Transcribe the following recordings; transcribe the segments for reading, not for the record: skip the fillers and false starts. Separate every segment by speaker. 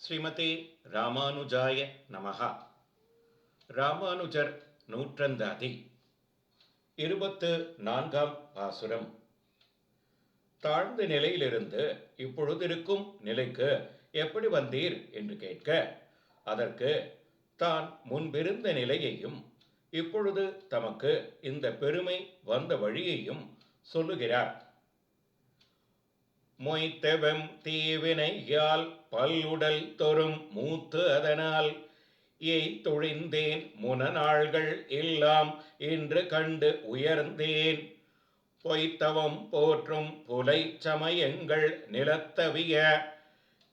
Speaker 1: ஸ்ரீமதே ராமானுஜாய நமஹா. ராமானுஜர் நூற்றந்தாதி 24ஆம் பாசுரம். தாழ்ந்த நிலையிலிருந்து இப்பொழுதிருக்கும் நிலைக்கு எப்படி வந்தீர் என்று கேட்க, அதற்கு தான் முன்பிருந்த நிலையையும் இப்பொழுது தமக்கு இந்த பெருமை வந்த வழியையும் சொல்லுகிறார். மொய்த்தவெம் தீவினையால் பல்லுடல் தொறும் மூத்து அதனால் தொழிந்தேன் முனநாள்கள் எல்லாம் என்று கண்டு உயர்ந்தேன். பொய்த்தவம் போற்றும் புலை சமயங்கள் நிலத்தவிய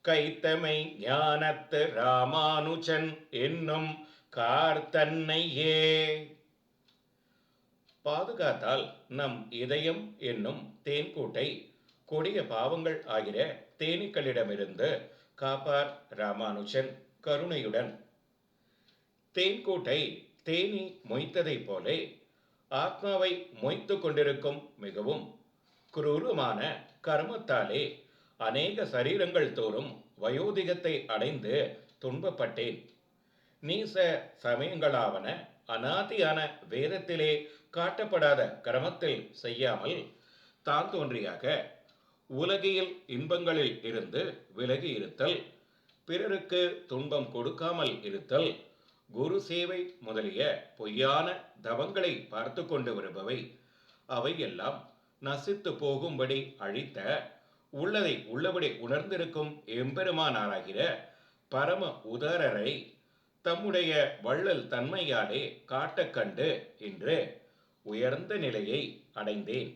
Speaker 1: கைத்தமை ஞானத்து ராமானுஜன் என்னும் கார்த்தன்னையே. பாதுகாத்தால் நம் இதயம் என்னும் தேன்கூட்டை கொடிய பாவங்கள் ஆகிற தேனீக்களிடமிருந்து காப்பார் ராமானுஜன் கருணையுடன். தேன்கூட்டை தேனி மொய்த்ததைப் போலே ஆத்மாவை மொய்த்து கொண்டிருக்கும் மிகவும் குரூரமான கர்மத்தாலே அநேக சரீரங்கள் தோறும் வயோதிகத்தை அடைந்து துன்பப்பட்டேன். நீச சமயங்களாவன அநாதியான வேதத்திலே காட்டப்படாத கிரமத்தில் செய்யாமல் தான் தோன்றியாக உலகியல் இன்பங்களில் இருந்து விலகி இருத்தல், பிறருக்கு துன்பம் கொடுக்காமல் இருத்தல், குரு சேவை முதலிய பொய்யான தவங்களை பார்த்து கொண்டு வருபவை அவையெல்லாம் நசித்து போகும்படி அழித்த, உள்ளதை உள்ளபடி உணர்ந்திருக்கும் எம்பெருமானாராகிற பரம உதாரரை தம்முடைய வள்ளல் தன்மையாலே காட்டக் கண்டு இன்று உயர்ந்த நிலையை அடைந்தேன்.